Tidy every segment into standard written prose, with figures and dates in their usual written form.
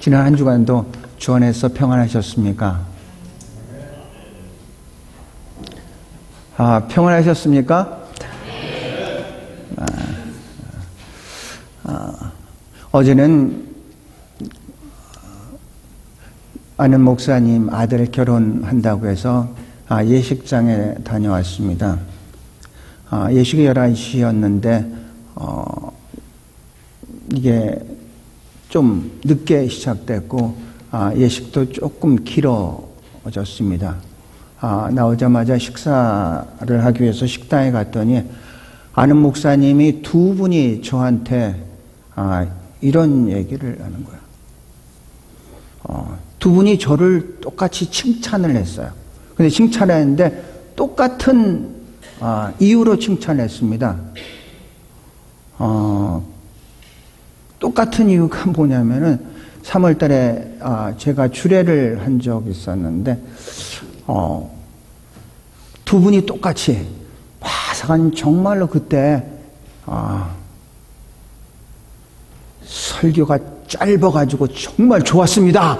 지난 한 주간도 주 안에서 평안하셨습니까? 평안하셨습니까? 어제는 아는 목사님 아들 결혼한다고 해서 예식장에 다녀왔습니다. 예식이 11시였는데 이게 좀 늦게 시작됐고 예식도 조금 길어졌습니다. 나오자마자 식사를 하기 위해서 식당에 갔더니 아는 목사님이 두 분이 저한테 이런 얘기를 하는 거예요. 두 분이 저를 똑같이 칭찬을 했어요. 근데 칭찬했는데 똑같은 이유로 칭찬했습니다. 똑같은 이유가 뭐냐면은 3월 달에 제가 주례를 한 적이 있었는데 두 분이 똑같이 사관님 정말로 그때 설교가 짧아가지고 정말 좋았습니다.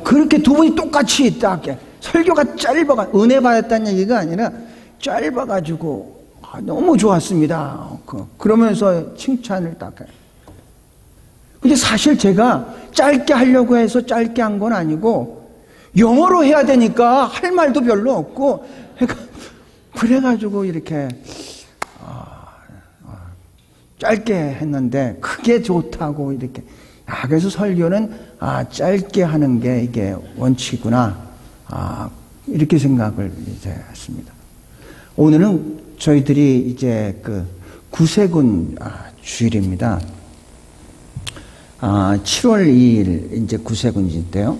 그렇게 두 분이 똑같이 딱 설교가 짧아가 은혜 받았다는 얘기가 아니라 짧아가지고 너무 좋았습니다. 그러면서 칭찬을 딱 해요. 근데 사실 제가 짧게 하려고 해서 짧게 한 건 아니고 영어로 해야 되니까 할 말도 별로 없고 그래가지고 이렇게 짧게 했는데 그게 좋다고 이렇게 그래서 설교는 짧게 하는 게 이게 원칙이구나 이렇게 생각을 이제 했습니다. 오늘은 저희들이 이제 그 구세군 주일입니다. 7월 2일 이제 구세군인데요.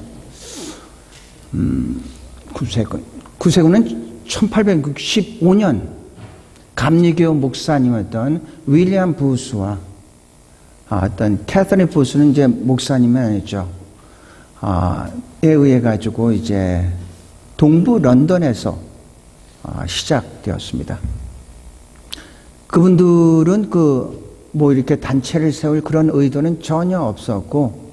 구세군은 1865년 감리교 목사님이었던 윌리엄 부스와 어떤 캐서린 부스는 이제 목사님이 아니죠. 에 의해 가지고 이제 동부 런던에서 시작되었습니다. 그분들은 이렇게 단체를 세울 그런 의도는 전혀 없었고,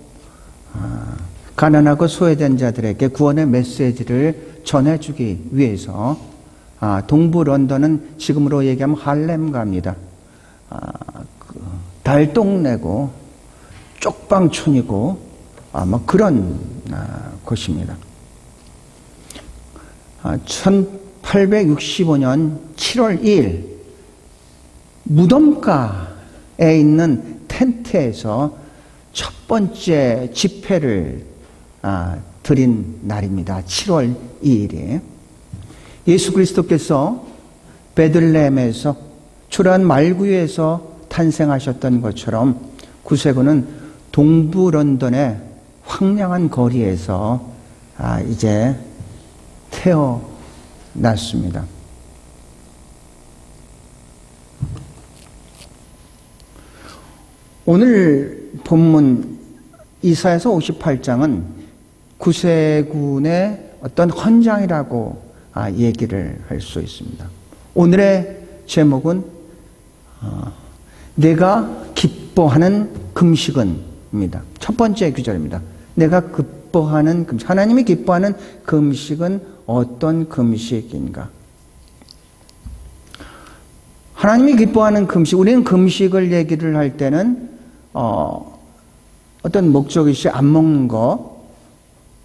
가난하고 소외된 자들에게 구원의 메시지를 전해주기 위해서, 동부 런던은 지금으로 얘기하면 할렘가입니다. 달동네고, 쪽방촌이고, 그런 곳입니다. 1865년 7월 2일, 무덤가에 있는 텐트에서 첫 번째 집회를 드린 날입니다. 7월 2일이. 예수 그리스도께서 베들레헴에서 초라한 말구유에서 탄생하셨던 것처럼 구세군은 동부 런던의 황량한 거리에서 이제 태어났습니다. 오늘 본문 이사야서 58장은 구세군의 어떤 헌장이라고 얘기를 할 수 있습니다. 오늘의 제목은 내가 기뻐하는 금식은입니다. 첫 번째 구절입니다. 내가 기뻐하는 금식. 하나님이 기뻐하는 금식은 어떤 금식인가? 하나님이 기뻐하는 금식, 우리는 금식을 얘기를 할 때는 어떤 목적이시 안 먹는 거,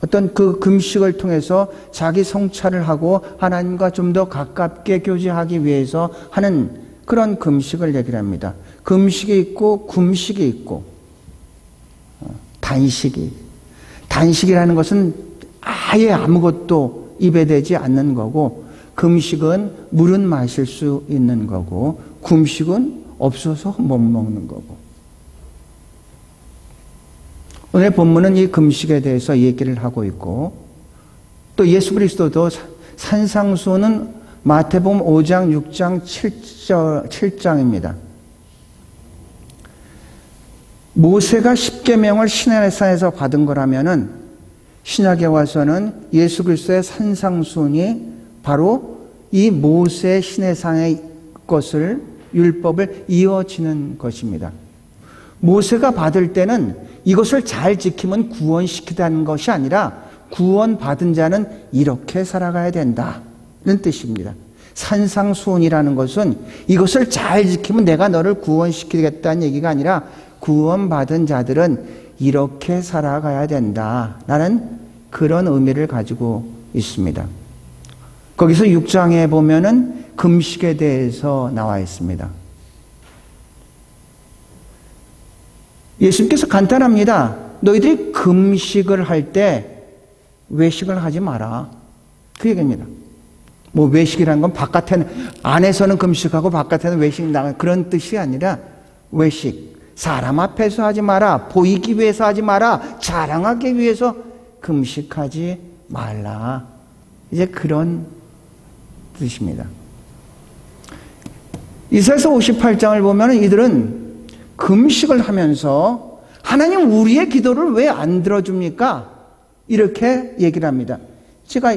어떤 그 금식을 통해서 자기 성찰을 하고 하나님과 좀 더 가깝게 교제하기 위해서 하는 그런 금식을 얘기를 합니다. 금식이 있고 금식이 있고 단식이라는 것은 아예 아무것도 입에 대지 않는 거고, 금식은 물은 마실 수 있는 거고, 금식은 없어서 못 먹는 거고. 오늘 본문은 이 금식에 대해서 얘기를 하고 있고, 또 예수 그리스도도 산상수훈은 마태복음 5장, 6장, 7장입니다. 모세가 십계명을 시내산에서 받은 거라면은 신약에 와서는 예수 그리스도의 산상수훈이 바로 이 모세 시내산의 것을 율법을 이어지는 것입니다. 모세가 받을 때는 이것을 잘 지키면 구원시키다는 것이 아니라 구원받은 자는 이렇게 살아가야 된다는 뜻입니다. 산상수훈이라는 것은 이것을 잘 지키면 내가 너를 구원시키겠다는 얘기가 아니라 구원받은 자들은 이렇게 살아가야 된다라는 그런 의미를 가지고 있습니다. 거기서 6장에 보면은 금식에 대해서 나와 있습니다. 예수님께서 간단합니다. 너희들이 금식을 할 때 외식을 하지 마라. 그 얘기입니다. 뭐 외식이라는 건 바깥에는, 안에서는 금식하고 바깥에는 외식 나가, 그런 뜻이 아니라 외식. 사람 앞에서 하지 마라. 보이기 위해서 하지 마라. 자랑하기 위해서 금식하지 말라. 이제 그런 뜻입니다. 이사야서 58장을 보면 이들은 금식을 하면서 하나님 우리의 기도를 왜 안 들어줍니까? 이렇게 얘기를 합니다. 제가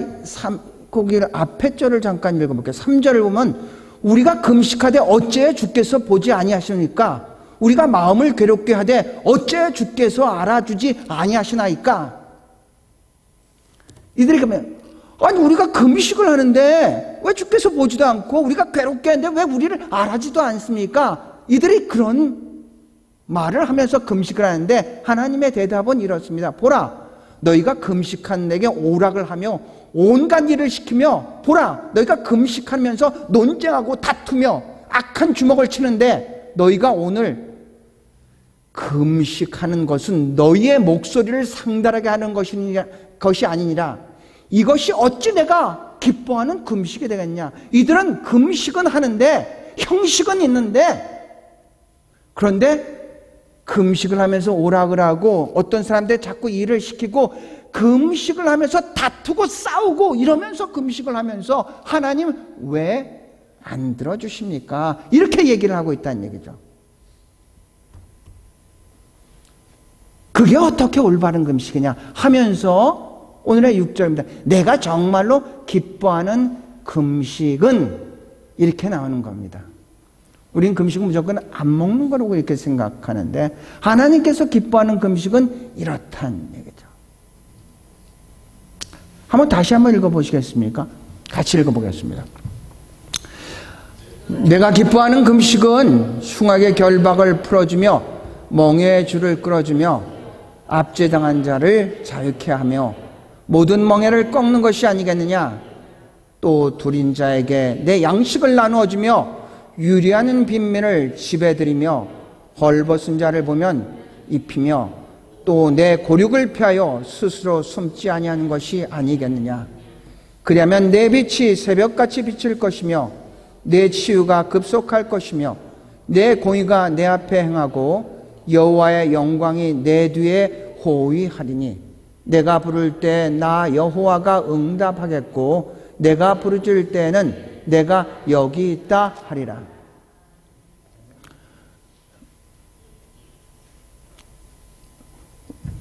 거기 앞에 절을 잠깐 읽어볼게요. 3절을 보면 우리가 금식하되 어째 주께서 보지 아니하시니까? 우리가 마음을 괴롭게 하되 어째 주께서 알아주지 아니하시나이까? 이들이 그러면 아니 우리가 금식을 하는데 왜 주께서 보지도 않고 우리가 괴롭게 하는데 왜 우리를 알아주지도 않습니까? 이들이 그런 말을 하면서 금식을 하는데 하나님의 대답은 이렇습니다. 보라, 너희가 금식한 내게 오락을 하며 온갖 일을 시키며, 보라, 너희가 금식하면서 논쟁하고 다투며 악한 주먹을 치는데 너희가 오늘 금식하는 것은 너희의 목소리를 상달하게 하는 것이 아니니라. 이것이 어찌 내가 기뻐하는 금식이 되겠냐. 이들은 금식은 하는데 형식은 있는데, 그런데 금식을 하면서 오락을 하고 어떤 사람들 자꾸 일을 시키고 금식을 하면서 다투고 싸우고 이러면서 금식을 하면서 하나님 왜 안 들어주십니까? 이렇게 얘기를 하고 있다는 얘기죠. 그게 어떻게 올바른 금식이냐 하면서 오늘의 6절입니다. 내가 정말로 기뻐하는 금식은 이렇게 나오는 겁니다. 우린 금식은 무조건 안 먹는 거라고 이렇게 생각하는데 하나님께서 기뻐하는 금식은 이렇다는 얘기죠. 다시 한번 읽어보시겠습니까? 같이 읽어보겠습니다. 내가 기뻐하는 금식은 흉악의 결박을 풀어주며 멍에의 줄을 끌어주며 압제당한 자를 자유케 하며 모든 멍에를 꺾는 것이 아니겠느냐. 또 둘인 자에게 내 양식을 나누어주며 유리하는 빈민을 집에 들이며 헐벗은 자를 보면 입히며 또 내 고륙을 피하여 스스로 숨지 아니하는 것이 아니겠느냐. 그리하면 내 빛이 새벽같이 비칠 것이며 내 치유가 급속할 것이며 내 공의가 내 앞에 행하고 여호와의 영광이 내 뒤에 호위하리니 내가 부를 때 나 여호와가 응답하겠고 내가 부르짖을 때에는 내가 여기 있다 하리라.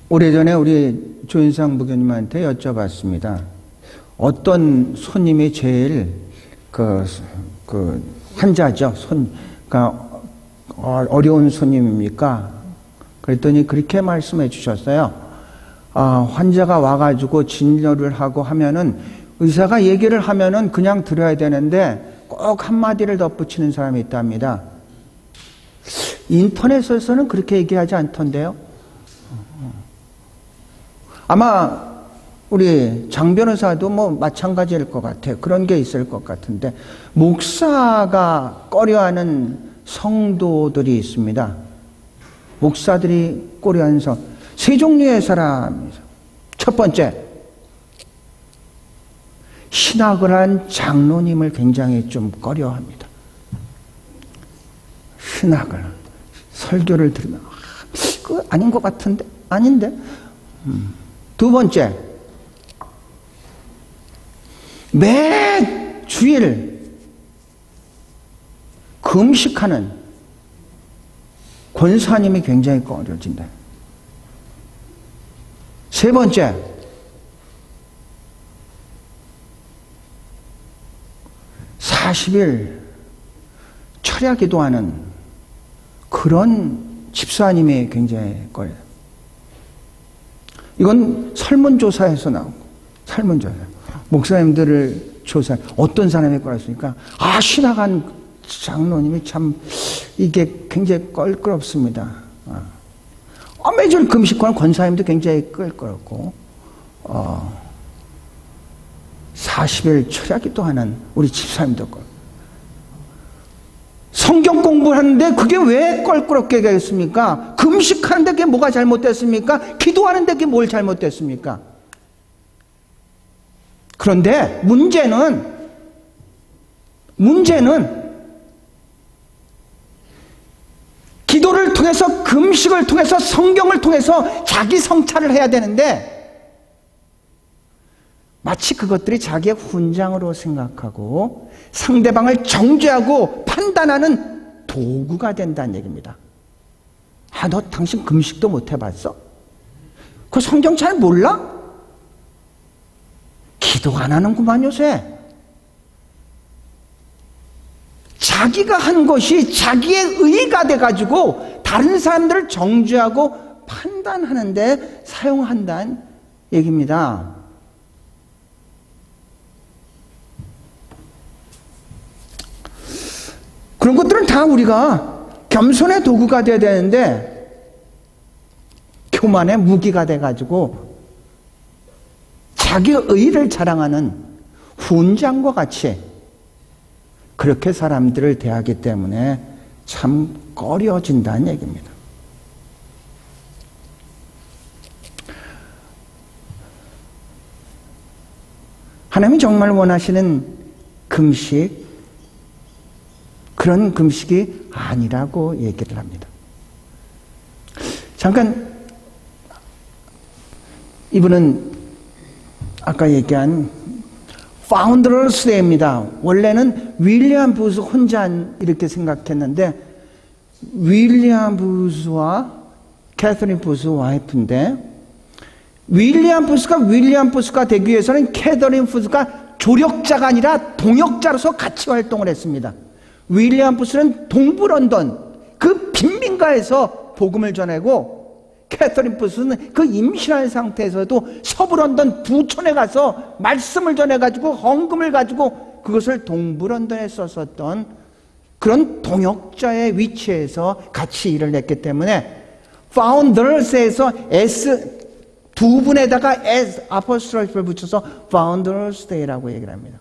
오래전에 우리 조인상 부교님한테 여쭤봤습니다. 어떤 손님이 제일 환자죠? 그러니까 어려운 손님입니까? 그랬더니 그렇게 말씀해 주셨어요. 환자가 와가지고 진료를 하고 하면은 의사가 얘기를 하면은 그냥 들어야 되는데 꼭 한마디를 덧붙이는 사람이 있답니다. 인터넷에서는 그렇게 얘기하지 않던데요. 아마 우리 장 변호사도 뭐 마찬가지일 것 같아요. 그런 게 있을 것 같은데 목사가 꺼려하는 성도들이 있습니다. 목사들이 꺼려하는 세 종류의 사람이죠. 첫 번째, 신학을 한 장로님을 굉장히 좀 꺼려합니다. 신학을, 설교를 들으면 그거 아닌 것 같은데? 아닌데? 두 번째, 매 주일 금식하는 권사님이 굉장히 꺼려진다. 세 번째, (40일) 철야 기도하는 그런 집사님이 굉장히 꺼려요. 이건 설문조사에서 나온 거. 설문조사. 목사님들을 조사, 어떤 사람이 거였으니까, 신학한 장로님이 참, 이게 굉장히 껄끄럽습니다. 매주 금식하는 권사님도 굉장히 껄끄럽고, 40일 철야기 또 하는 우리 집사님도 껄끄럽고, 성경 공부를 하는데 그게 왜 껄끄럽게 되겠습니까? 금식하는데 그게 뭐가 잘못됐습니까? 기도하는데 그게 뭘 잘못됐습니까? 그런데 문제는 기도를 통해서, 금식을 통해서, 성경을 통해서 자기 성찰을 해야 되는데 마치 그것들이 자기의 훈장으로 생각하고 상대방을 정죄하고 판단하는 도구가 된다는 얘기입니다. 너 당신 금식도 못 해봤어? 그 성경 잘 몰라? 기도 안 하는구만 요새. 자기가 한 것이 자기의 의가 돼가지고 다른 사람들을 정죄하고 판단하는데 사용한다는 얘기입니다. 그런 것들은 다 우리가 겸손의 도구가 돼야 되는데 교만의 무기가 돼가지고 자기의 의를 자랑하는 훈장과 같이 그렇게 사람들을 대하기 때문에 참 꺼려진다는 얘기입니다. 하나님이 정말 원하시는 금식, 그런 금식이 아니라고 얘기를 합니다. 잠깐, 이분은 아까 얘기한 파운더스 데이입니다. 원래는 윌리엄 부스 혼자 이렇게 생각했는데 윌리엄 부스와 캐서린 부스 와이프인데 윌리엄 부스가 되기 위해서는 캐서린 부스가 조력자가 아니라 동역자로서 같이 활동을 했습니다. 윌리엄 부스는 동부 런던 그 빈민가에서 복음을 전하고 캐서린 부스는 그 임신한 상태에서도 서부 런던 부촌에 가서 말씀을 전해가지고 헌금을 가지고 그것을 동부 런던에 썼었던 그런 동역자의 위치에서 같이 일을 했기 때문에 founders에서 S 두 분에다가 S 아포스트로피를 붙여서 founders day라고 얘기를 합니다.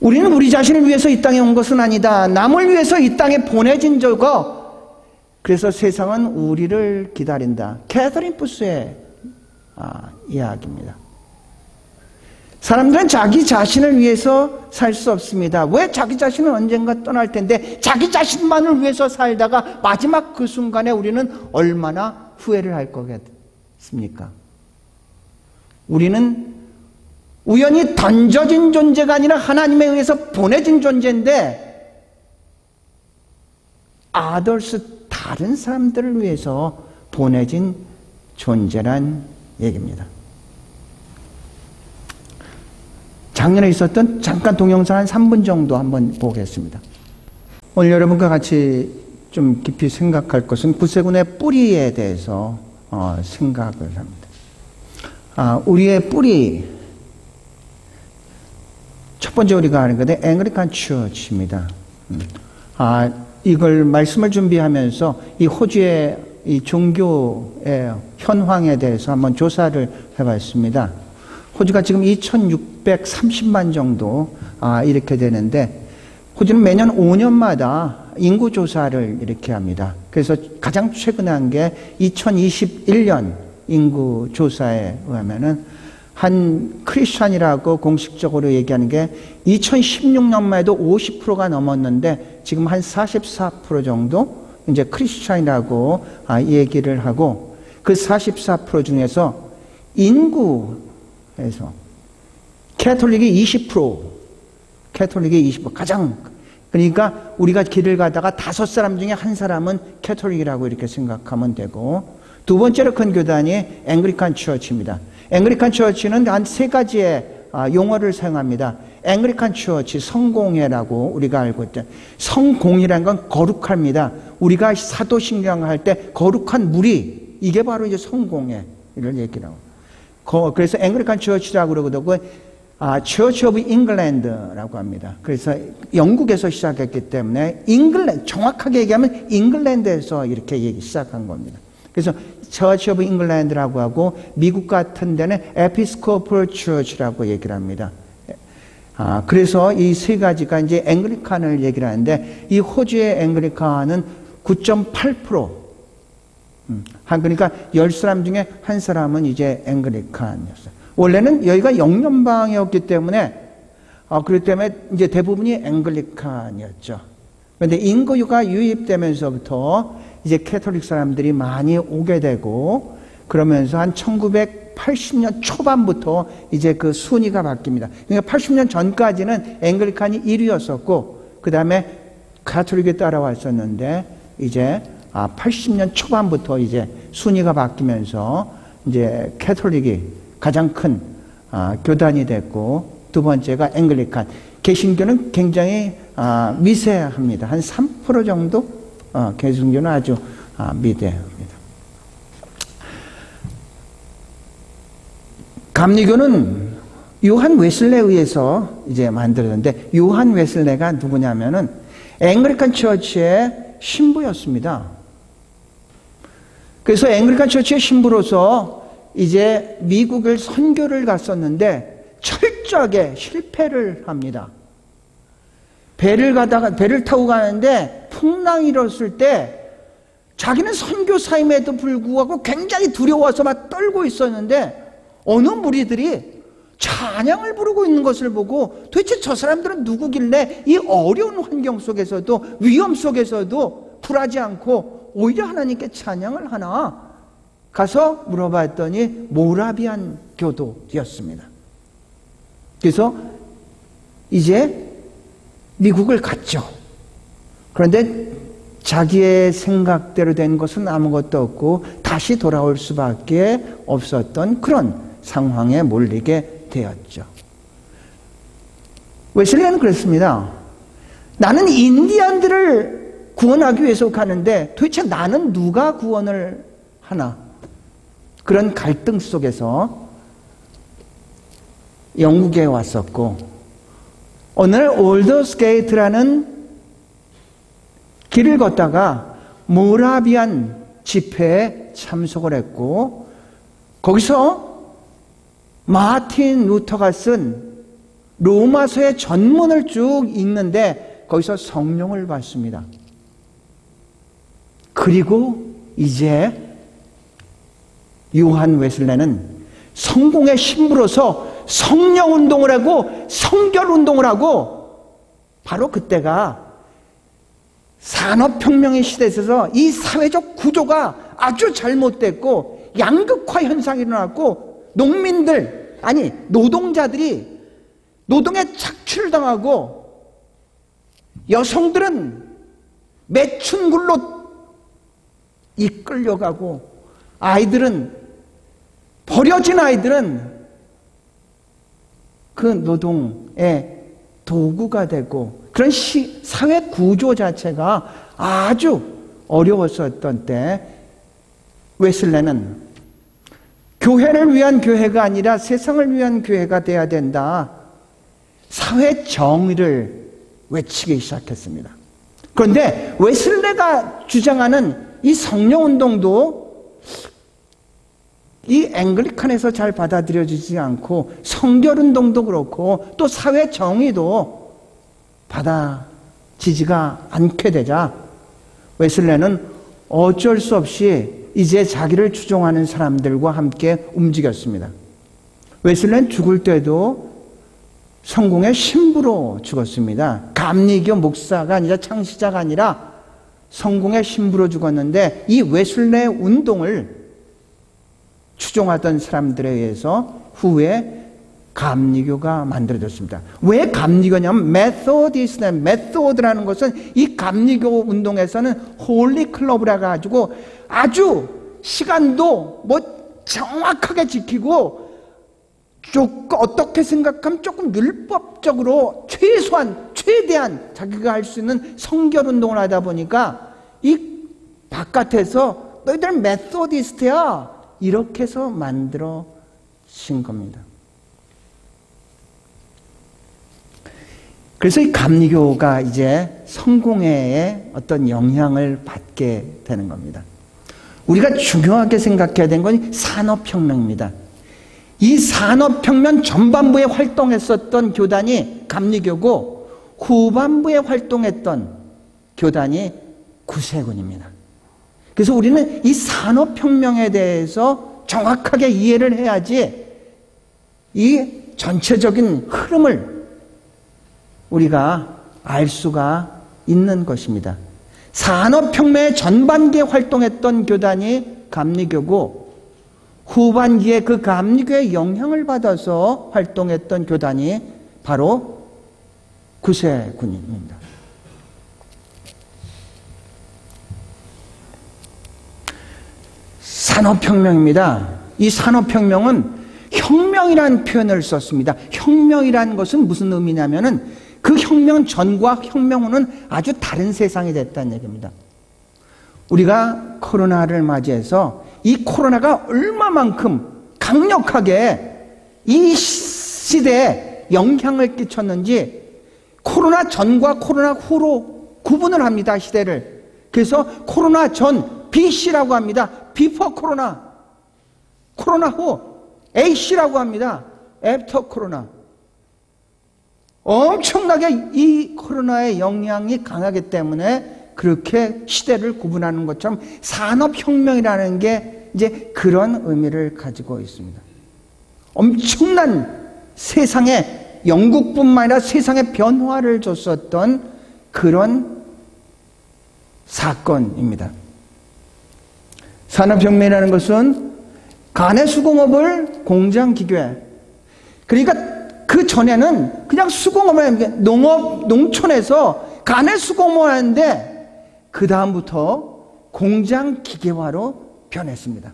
우리는 우리 자신을 위해서 이 땅에 온 것은 아니다. 남을 위해서 이 땅에 보내진 적어. 그래서 세상은 우리를 기다린다. 캐서린 부스의 이야기입니다. 사람들은 자기 자신을 위해서 살 수 없습니다. 왜? 자기 자신은 언젠가 떠날 텐데 자기 자신만을 위해서 살다가 마지막 그 순간에 우리는 얼마나 후회를 할 거겠습니까? 우리는 우연히 던져진 존재가 아니라 하나님에 의해서 보내진 존재인데 others, 다른 사람들을 위해서 보내진 존재란 얘기입니다. 작년에 있었던 잠깐 동영상 한 3분 정도 한번 보겠습니다. 오늘 여러분과 같이 좀 깊이 생각할 것은 구세군의 뿌리에 대해서 생각을 합니다. 우리의 뿌리, 첫 번째 우리가 아는 것은 앵글리칸 처치입니다. 이걸 말씀을 준비하면서 이 호주의 이 종교의 현황에 대해서 한번 조사를 해봤습니다. 호주가 지금 2,630만 정도 이렇게 되는데 호주는 매년 5년마다 인구 조사를 이렇게 합니다. 그래서 가장 최근에 한 게 2021년 인구 조사에 의하면은 한 크리스찬이라고 공식적으로 얘기하는 게 2016년만 해도 50%가 넘었는데 지금 한 44% 정도 이제 크리스찬이라고 얘기를 하고 그 44% 중에서 인구에서 캐톨릭이 20%, 가장, 그러니까 우리가 길을 가다가 5사람 중에 한 사람은 캐톨릭이라고 이렇게 생각하면 되고, 두 번째로 큰 교단이 앵글리칸 처치입니다. 앵글리칸 처치는 한 3가지의 용어를 사용합니다. 앵글리칸 처치, 성공회라고 우리가 알고 있죠. 성공이라는 건 거룩합니다. 우리가 사도신경 할 때 거룩한 무리, 이게 바로 이제 성공회를 얘기하고. 그래서 앵글리칸 처치라고 그러거든요. 처치 오브 잉글랜드라고 합니다. 그래서 영국에서 시작했기 때문에 정확하게 얘기하면 잉글랜드에서 이렇게 시작한 겁니다. 그래서 처치 오브 잉글랜드라고 하고 미국 같은 데는 에피스코플 처치라고 얘기를 합니다. 그래서 이 세 가지가 이제 앵글리칸을 얘기를 하는데, 이 호주의 앵글리칸은 9.8%. 그러니까 10사람 중에 한 사람은 이제 앵글리칸이었어요. 원래는 여기가 영연방이었기 때문에, 그렇기 때문에 이제 대부분이 앵글리칸이었죠. 그런데 인구가 유입되면서부터 이제 캐톨릭 사람들이 많이 오게 되고, 그러면서 한 1980년 초반부터 이제 그 순위가 바뀝니다. 그러니까 80년 전까지는 앵글리칸이 1위였었고, 그 다음에 가톨릭이 따라왔었는데, 이제 80년 초반부터 이제 순위가 바뀌면서 이제 캐톨릭이 가장 큰 교단이 됐고, 두 번째가 앵글리칸. 개신교는 굉장히 미세합니다. 한 3% 정도? 개신교는 아주 미대합니다. 감리교는 요한 웨슬레에 의해서 이제 만들어졌는데, 요한 웨슬레가 누구냐면은 앵글리칸 처치의 신부였습니다. 그래서 앵글리칸 처치의 신부로서 이제 미국을 선교를 갔었는데 철저하게 실패를 합니다. 배를 타고 가는데 풍랑이 일었을 때 자기는 선교사임에도 불구하고 굉장히 두려워서 막 떨고 있었는데, 어느 무리들이 찬양을 부르고 있는 것을 보고 도대체 저 사람들은 누구길래 이 어려운 환경 속에서도, 위험 속에서도 굴하지 않고 오히려 하나님께 찬양을 하나? 가서 물어봤더니 모라비안 교도였습니다. 그래서 이제 미국을 갔죠. 그런데 자기의 생각대로 된 것은 아무것도 없고 다시 돌아올 수밖에 없었던 그런 상황에 몰리게 되었죠. 웨슬레는 그랬습니다. 나는 인디안들을 구원하기 위해서 가는데 도대체 나는 누가 구원을 하나? 그런 갈등 속에서 영국에 왔었고, 어느 날 올더스게이트라는 길을 걷다가 모라비안 집회에 참석을 했고, 거기서 마틴 루터가 쓴 로마서의 전문을 쭉 읽는데 거기서 성령을 받습니다. 그리고 이제 요한 웨슬레는 성공의 신부로서 성령운동을 하고 성결운동을 하고, 바로 그때가 산업혁명의 시대에 있어서 이 사회적 구조가 아주 잘못됐고 양극화 현상이 일어났고, 노동자들이 노동에 착취를 당하고, 여성들은 매춘굴로 이끌려가고, 버려진 아이들은 그 노동의 도구가 되고, 그런 사회 구조 자체가 아주 어려웠었던 때, 웨슬레는 교회를 위한 교회가 아니라 세상을 위한 교회가 돼야 된다. 사회 정의를 외치기 시작했습니다. 그런데 웨슬레가 주장하는 이 성령운동도 이 앵글리칸에서 잘 받아들여지지 않고, 성결운동도 그렇고 또 사회 정의도 받아지지가 않게 되자 웨슬레는 어쩔 수 없이 이제 자기를 추종하는 사람들과 함께 움직였습니다. 웨슬레는 죽을 때도 성공의 신부로 죽었습니다. 감리교 목사가 아니라 창시자가 아니라 성공의 신부로 죽었는데, 이 웨슬레 운동을 추종하던 사람들에 의해서 후에 감리교가 만들어졌습니다. 왜 감리교냐면 메소드라는 것은 이 감리교 운동에서는 홀리 클럽이라 가지고 아주 시간도 정확하게 지키고 어떻게 생각하면 조금 율법적으로 최대한 자기가 할 수 있는 성결운동을 하다 보니까 이 바깥에서 너희들 메소디스트야 이렇게 해서 만들어진 겁니다. 그래서 이 감리교가 이제 성공회에 어떤 영향을 받게 되는 겁니다. 우리가 중요하게 생각해야 되는 건 산업혁명입니다. 이 산업혁명 전반부에 활동했었던 교단이 감리교고 후반부에 활동했던 교단이 구세군입니다. 그래서 우리는 이 산업혁명에 대해서 정확하게 이해를 해야지 이 전체적인 흐름을 우리가 알 수가 있는 것입니다. 산업혁명의 전반기에 활동했던 교단이 감리교고 후반기에 그 감리교의 영향을 받아서 활동했던 교단이 바로 구세군입니다. 산업혁명입니다. 이 산업혁명은 혁명이라는 표현을 썼습니다. 혁명이라는 것은 무슨 의미냐면은 그 혁명 전과 혁명 후는 아주 다른 세상이 됐다는 얘기입니다. 우리가 코로나를 맞이해서 이 코로나가 얼마만큼 강력하게 이 시대에 영향을 끼쳤는지 코로나 전과 코로나 후로 구분을 합니다. 시대를. 그래서 코로나 전 BC라고 합니다. 비포 코로나. 코로나 후 AC라고 합니다. 애프터 코로나. 엄청나게 이 코로나의 영향이 강하기 때문에 그렇게 시대를 구분하는 것처럼 산업혁명이라는 게 이제 그런 의미를 가지고 있습니다. 엄청난 세상에 영국뿐만 아니라 세상에 변화를 줬었던 그런 사건입니다. 산업혁명이라는 것은 간해수공업을 공장기교회, 그러니까 그 전에는 그냥 수공업을 농촌에서 간해수공업을 하는데 그 다음부터 공장기계화로 변했습니다.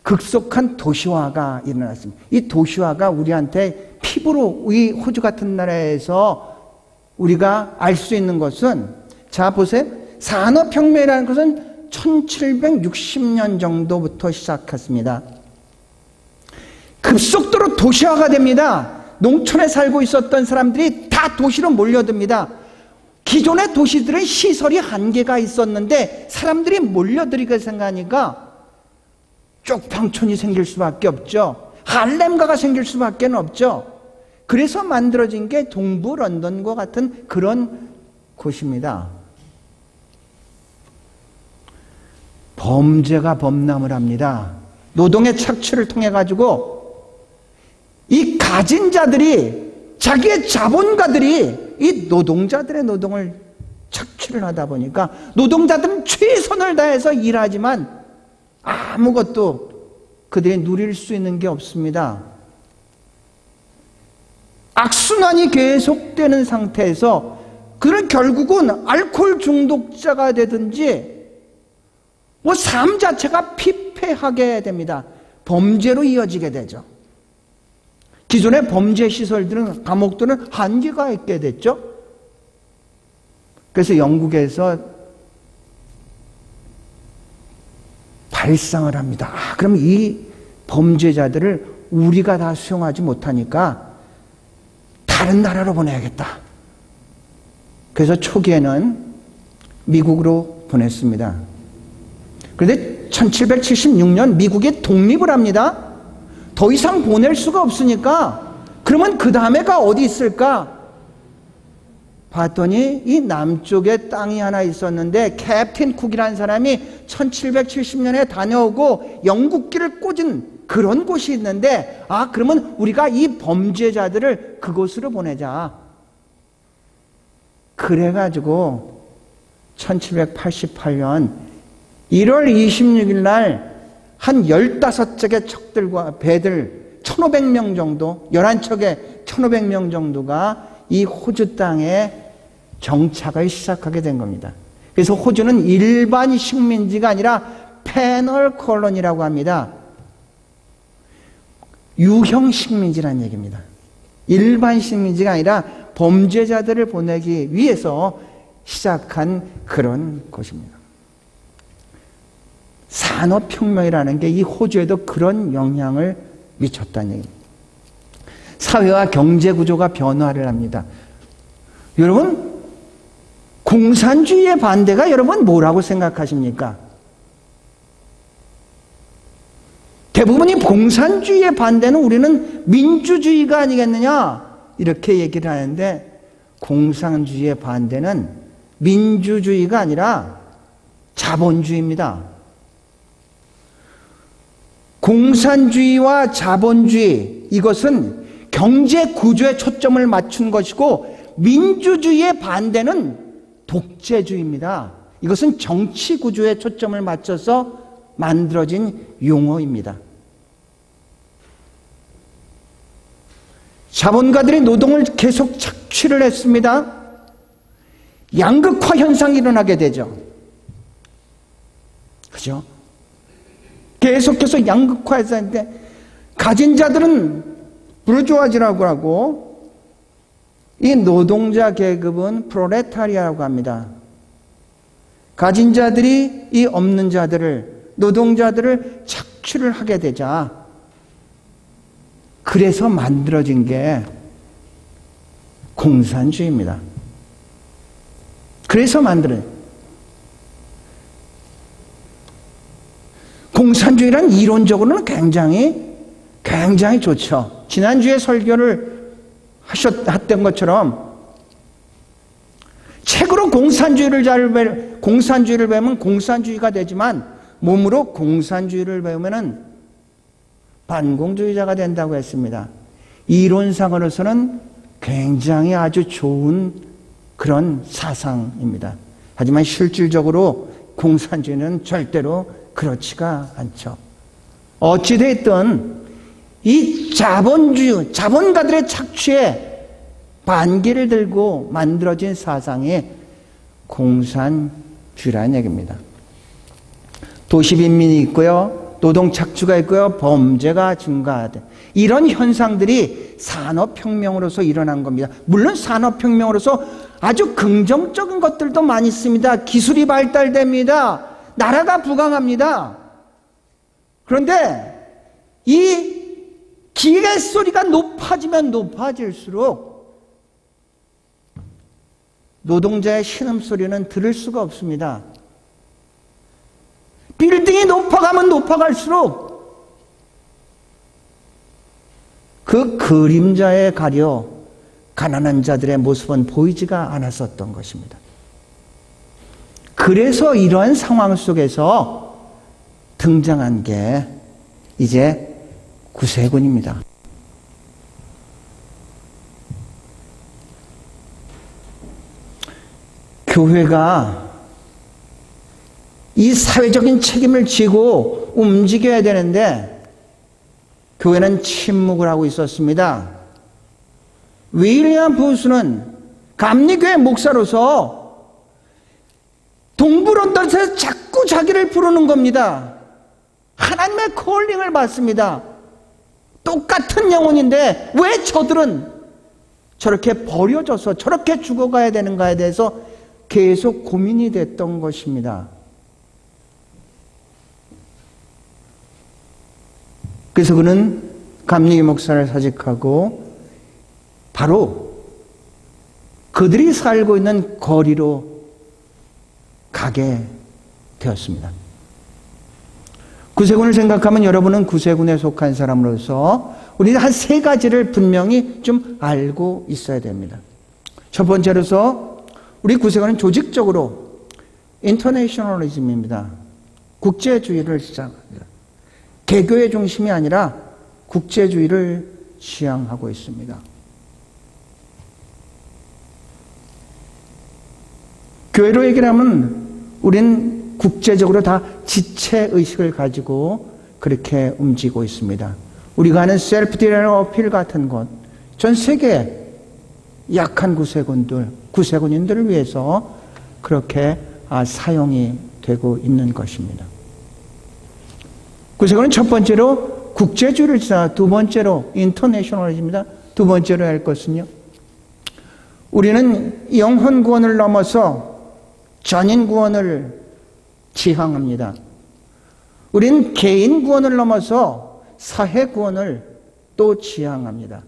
급속한 도시화가 일어났습니다. 이 도시화가 우리한테 피부로 이 호주 같은 나라에서 우리가 알 수 있는 것은, 자 보세요. 산업혁명이라는 것은 1760년 정도부터 시작했습니다. 급속도로 도시화가 됩니다. 농촌에 살고 있었던 사람들이 다 도시로 몰려듭니다. 기존의 도시들은 시설이 한계가 있었는데 사람들이 몰려들게 생각하니까 쪽방촌이 생길 수밖에 없죠. 할렘가가 생길 수밖에 없죠. 그래서 만들어진 게 동부 런던과 같은 그런 곳입니다. 범죄가 범람을 합니다. 노동의 착취를 통해 가지고 이 가진 자들이, 자기의 자본가들이 이 노동자들의 노동을 착취를 하다 보니까 노동자들은 최선을 다해서 일하지만 아무것도 그들이 누릴 수 있는 게 없습니다. 악순환이 계속되는 상태에서 그는 결국은 알코올 중독자가 되든지 삶 자체가 피폐하게 됩니다. 범죄로 이어지게 되죠. 기존의 범죄 시설들은, 감옥들은 한계가 있게 됐죠. 그래서 영국에서 발상을 합니다. 그럼 이 범죄자들을 우리가 다 수용하지 못하니까 다른 나라로 보내야겠다. 그래서 초기에는 미국으로 보냈습니다. 그런데 1776년 미국이 독립을 합니다. 더 이상 보낼 수가 없으니까 그러면 그 다음에가 어디 있을까? 봤더니 이 남쪽에 땅이 하나 있었는데 캡틴 쿡이라는 사람이 1770년에 다녀오고 영국기를 꽂은 그런 곳이 있는데, 그러면 우리가 이 범죄자들을 그곳으로 보내자. 그래가지고 1788년 1월 26일 날 한 15척의 척들과 배들 1500명 정도, 11척의 1500명 정도가 이 호주 땅에 정착을 시작하게 된 겁니다. 그래서 호주는 일반 식민지가 아니라 페널 콜로니라고 합니다. 유형 식민지라는 얘기입니다. 일반 식민지가 아니라 범죄자들을 보내기 위해서 시작한 그런 것입니다. 산업혁명이라는 게 이 호주에도 그런 영향을 미쳤다는 얘기입니다. 사회와 경제구조가 변화를 합니다. 여러분, 공산주의의 반대가 여러분 뭐라고 생각하십니까? 대부분이 공산주의의 반대는 우리는 민주주의가 아니겠느냐 이렇게 얘기를 하는데, 공산주의의 반대는 민주주의가 아니라 자본주의입니다. 공산주의와 자본주의, 이것은 경제 구조에 초점을 맞춘 것이고, 민주주의의 반대는 독재주의입니다. 이것은 정치 구조에 초점을 맞춰서 만들어진 용어입니다. 자본가들이 노동을 계속 착취를 했습니다. 양극화 현상이 일어나게 되죠. 그죠? 계속해서 양극화해서 하는데, 가진 자들은 부르주아지라고 하고, 이 노동자 계급은 프롤레타리아라고 합니다. 가진 자들이 이 없는 자들을, 노동자들을 착취를 하게 되자, 그래서 만들어진 게 공산주의입니다. 그래서 만들어요. 공산주의란 이론적으로는 굉장히 좋죠. 지난주에 설교를 하셨던 것처럼 책으로 공산주의를 배우면 공산주의가 되지만, 몸으로 공산주의를 배우면 반공주의자가 된다고 했습니다. 이론상으로서는 굉장히 아주 좋은 그런 사상입니다. 하지만 실질적으로 공산주의는 절대로 그렇지가 않죠. 어찌됐든 이 자본가들의 착취에 반기를 들고 만들어진 사상이 공산주의라는 얘기입니다. 도시빈민이 있고요, 노동 착취가 있고요, 범죄가 증가하대. 이런 현상들이 산업혁명으로서 일어난 겁니다. 물론 산업혁명으로서 아주 긍정적인 것들도 많이 있습니다. 기술이 발달됩니다. 나라가 부강합니다. 그런데 이 기계 소리가 높아지면 높아질수록 노동자의 신음소리는 들을 수가 없습니다. 빌딩이 높아가면 높아갈수록 그 그림자에 가려 가난한 자들의 모습은 보이지가 않았었던 것입니다. 그래서 이러한 상황 속에서 등장한 게 이제 구세군입니다. 교회가 이 사회적인 책임을 지고 움직여야 되는데 교회는 침묵을 하고 있었습니다. 윌리엄 부스는 감리교회 목사로서 동부런던에서 자꾸 자기를 부르는 겁니다. 하나님의 콜링을 받습니다. 똑같은 영혼인데 왜 저들은 저렇게 버려져서 저렇게 죽어가야 되는가에 대해서 계속 고민이 됐던 것입니다. 그래서 그는 감리교 목사를 사직하고 바로 그들이 살고 있는 거리로 가게 되었습니다. 구세군을 생각하면 여러분은 구세군에 속한 사람으로서 우리는 한 세 가지를 분명히 좀 알고 있어야 됩니다. 첫 번째로서 우리 구세군은 조직적으로 인터내셔널리즘입니다. 국제주의를 주장합니다. 개교의 중심이 아니라 국제주의를 지향하고 있습니다. 교회로 얘기를 하면 우린 국제적으로 다 지체의식을 가지고 그렇게 움직이고 있습니다. 우리가 하는 셀프 디나이얼 어필 같은 것, 전 세계 약한 구세군인들을 위해서 그렇게 사용이 되고 있는 것입니다. 구세군은 첫 번째로 국제주의를 지나 두 번째로 인터내셔널입니다. 두 번째로 할 것은요, 우리는 영혼 구원을 넘어서 전인 구원을 지향합니다. 우리는 개인 구원을 넘어서 사회 구원을 또 지향합니다.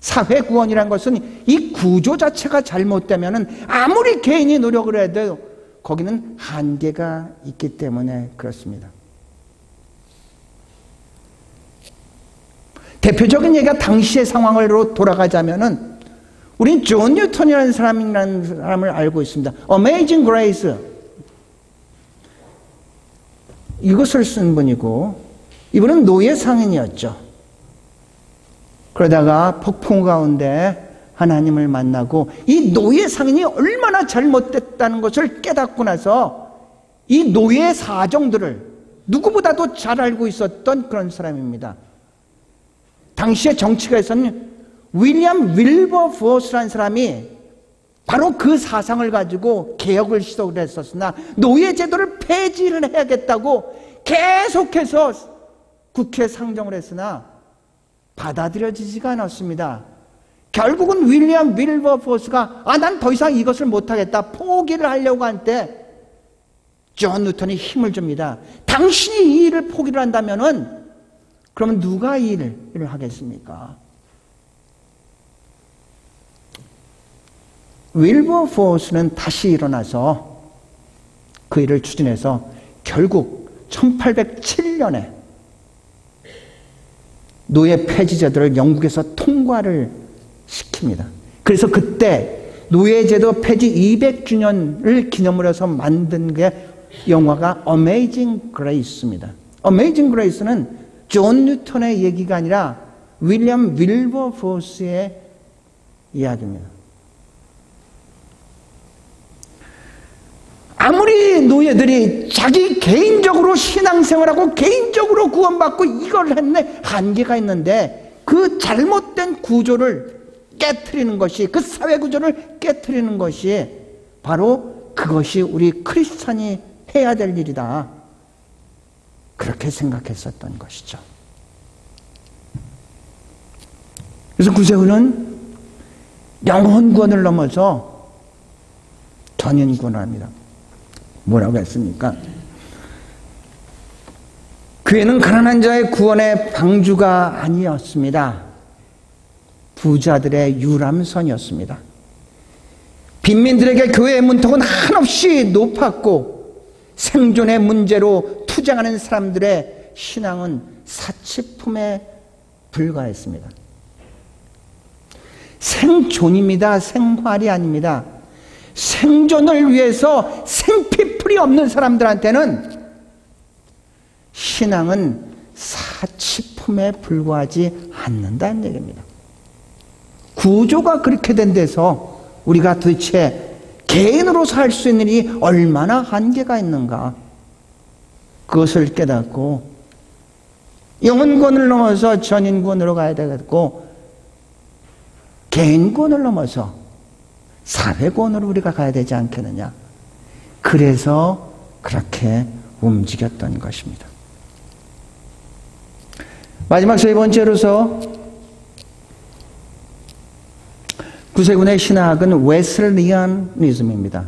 사회 구원이란 것은 이 구조 자체가 잘못되면 아무리 개인이 노력을 해도 거기는 한계가 있기 때문에 그렇습니다. 대표적인 얘기가 당시의 상황으로 돌아가자면은 우린 존 뉴턴이라는 사람을 알고 있습니다. Amazing Grace, 이것을 쓴 분이고, 이분은 노예 상인이었죠. 그러다가 폭풍 가운데 하나님을 만나고 이 노예 상인이 얼마나 잘못됐다는 것을 깨닫고 나서 이 노예의 사정들을 누구보다도 잘 알고 있었던 그런 사람입니다. 당시의 정치가에서는 윌리엄 윌버포스라는 사람이 바로 그 사상을 가지고 개혁을 시도를 했었으나 노예제도를 폐지를 해야겠다고 계속해서 국회에 상정을 했으나 받아들여지지가 않았습니다. 결국은 윌리엄 윌버포스가 난 더 이상 이것을 못하겠다 포기를 하려고 할 때 존 뉴턴이 힘을 줍니다. 당신이 이 일을 포기를 한다면은 그러면 누가 이 일을 하겠습니까? 윌버포스는 다시 일어나서 그 일을 추진해서 결국 1807년에 노예 폐지제도를 영국에서 통과를 시킵니다. 그래서 그때 노예제도 폐지 200주년을 기념으로 해서 만든 게 영화가 Amazing Grace입니다. Amazing Grace는 존 뉴턴의 얘기가 아니라 윌리엄 윌버포스의 이야기입니다. 아무리 노예들이 자기 개인적으로 신앙생활하고 개인적으로 구원받고 이걸 했네, 한계가 있는데 그 잘못된 구조를 깨트리는 것이, 그 사회 구조를 깨트리는 것이 바로 그것이 우리 크리스찬이 해야 될 일이다, 그렇게 생각했었던 것이죠. 그래서 구세군은 영혼 구원을 넘어서 전인 구원을 합니다. 뭐라고 했습니까? 교회는 가난한 자의 구원의 방주가 아니었습니다. 부자들의 유람선이었습니다. 빈민들에게 교회의 문턱은 한없이 높았고 생존의 문제로 투쟁하는 사람들의 신앙은 사치품에 불과했습니다. 생존입니다. 생활이 아닙니다. 생존을 위해서 생피풀이 없는 사람들한테는 신앙은 사치품에 불과하지 않는다는 얘기입니다. 구조가 그렇게 된 데서 우리가 도대체 개인으로 살 수 있는 일이 얼마나 한계가 있는가, 그것을 깨닫고 영혼구원을 넘어서 전인구원으로 가야 되겠고 개인구원을 넘어서 사회구원으로 우리가 가야 되지 않겠느냐, 그래서 그렇게 움직였던 것입니다. 마지막 세 번째로서 구세군의 신학은 웨슬리안이즘입니다.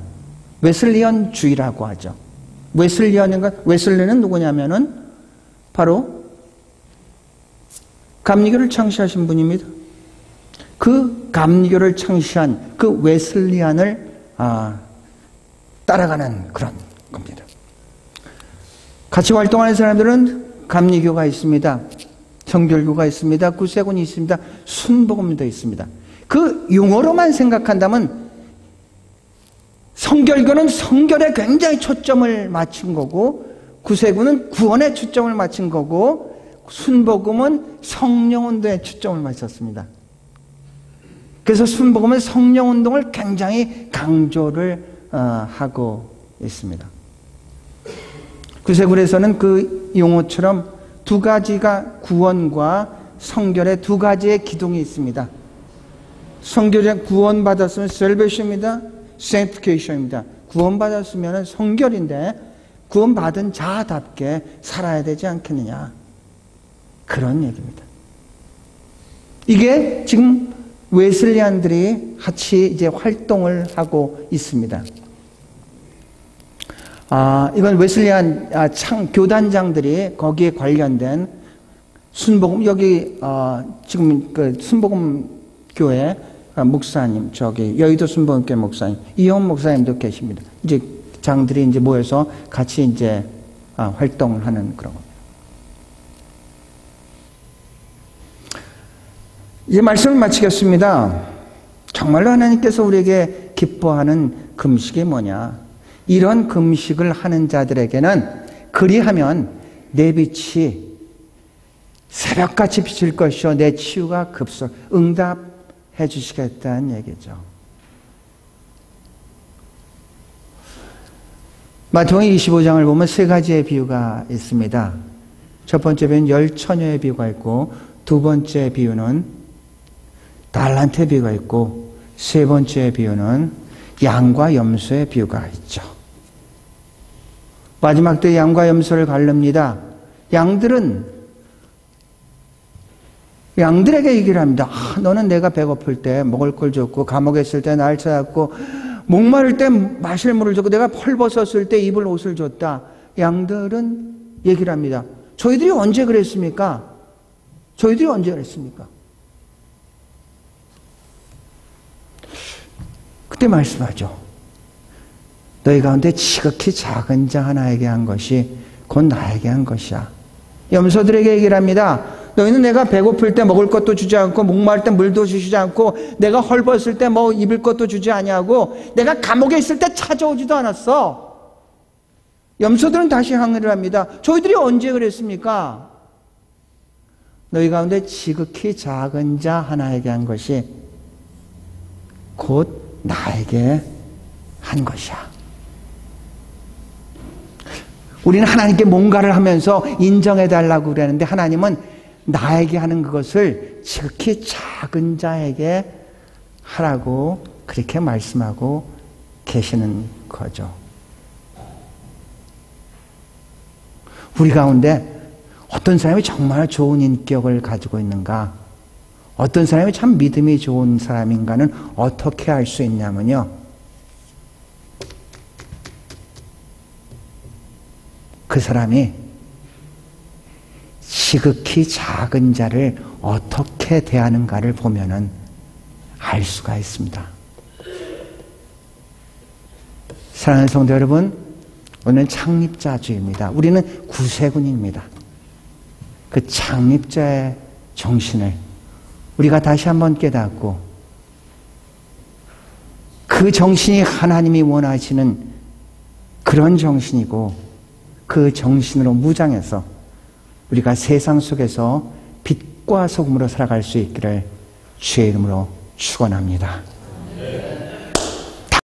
웨슬리안주의라고 하죠. 웨슬리는 누구냐면은 바로 감리교를 창시하신 분입니다. 그 감리교를 창시한 그 웨슬리안을 따라가는 그런 겁니다. 같이 활동하는 사람들은 감리교가 있습니다. 성결교가 있습니다. 구세군이 있습니다. 순복음도 있습니다. 그 용어로만 생각한다면 성결교는 성결에 굉장히 초점을 맞춘 거고, 구세군은 구원에 초점을 맞춘 거고, 순복음은 성령운동에 초점을 맞췄습니다. 그래서 순복음은 성령운동을 굉장히 강조를 하고 있습니다. 구세군에서는 그 용어처럼 두 가지가, 구원과 성결의 두 가지의 기둥이 있습니다. 성결에 구원받았으면 salvation입니다. sanctification입니다. 구원받았으면 성결인데 구원받은 자답게 살아야 되지 않겠느냐. 그런 얘기입니다. 이게 지금 웨슬리안들이 같이 이제 활동을 하고 있습니다. 이건 웨슬리안 교단장들이 거기에 관련된 순복음, 여기 지금 그 순복음 교회 목사님, 저기 여의도 순복음교회 목사님 이용 목사님도 계십니다. 이제 장들이 이제 모여서 같이 이제 활동을 하는 그런 겁니다. 이제 말씀을 마치겠습니다. 정말로 하나님께서 우리에게 기뻐하는 금식이 뭐냐? 이런 금식을 하는 자들에게는 그리하면 내 빛이 새벽같이 비칠 것이요 내 치유가 급속 응답해 주시겠다는 얘기죠. 마태복음 25장을 보면 세 가지의 비유가 있습니다. 첫 번째 비유는 10처녀의 비유가 있고, 두 번째 비유는 달란트의 비유가 있고, 세 번째 비유는 양과 염소의 비유가 있죠. 마지막 때 양과 염소를 가릅니다. 양들에게 얘기를 합니다. 너는 내가 배고플 때 먹을 걸 줬고, 감옥에 있을 때 날 찾았고, 목마를 때 마실 물을 줬고, 내가 펄벗었을 때 입을 옷을 줬다. 양들은 얘기를 합니다. 저희들이 언제 그랬습니까? 저희들이 언제 그랬습니까? 그때 말씀하죠. 너희 가운데 지극히 작은 자 하나에게 한 것이 곧 나에게 한 것이야. 염소들에게 얘기를 합니다. 너희는 내가 배고플 때 먹을 것도 주지 않고, 목마를 때 물도 주시지 않고, 내가 헐벗을 때 뭐 입을 것도 주지 아니하고, 내가 감옥에 있을 때 찾아오지도 않았어. 염소들은 다시 항의를 합니다. 저희들이 언제 그랬습니까? 너희 가운데 지극히 작은 자 하나에게 한 것이 곧 나에게 한 것이야. 우리는 하나님께 뭔가를 하면서 인정해달라고 그러는데, 하나님은 나에게 하는 그것을 지극히 작은 자에게 하라고 그렇게 말씀하고 계시는 거죠. 우리 가운데 어떤 사람이 정말 좋은 인격을 가지고 있는가, 어떤 사람이 참 믿음이 좋은 사람인가는 어떻게 알 수 있냐면요, 그 사람이 지극히 작은 자를 어떻게 대하는가를 보면은 알 수가 있습니다. 사랑하는 성도 여러분, 오늘은 창립자주입니다. 우리는 구세군입니다. 그 창립자의 정신을 우리가 다시 한번 깨닫고, 그 정신이 하나님이 원하시는 그런 정신이고, 그 정신으로 무장해서 우리가 세상 속에서 빛과 소금으로 살아갈 수 있기를 주의 이름으로 축원합니다.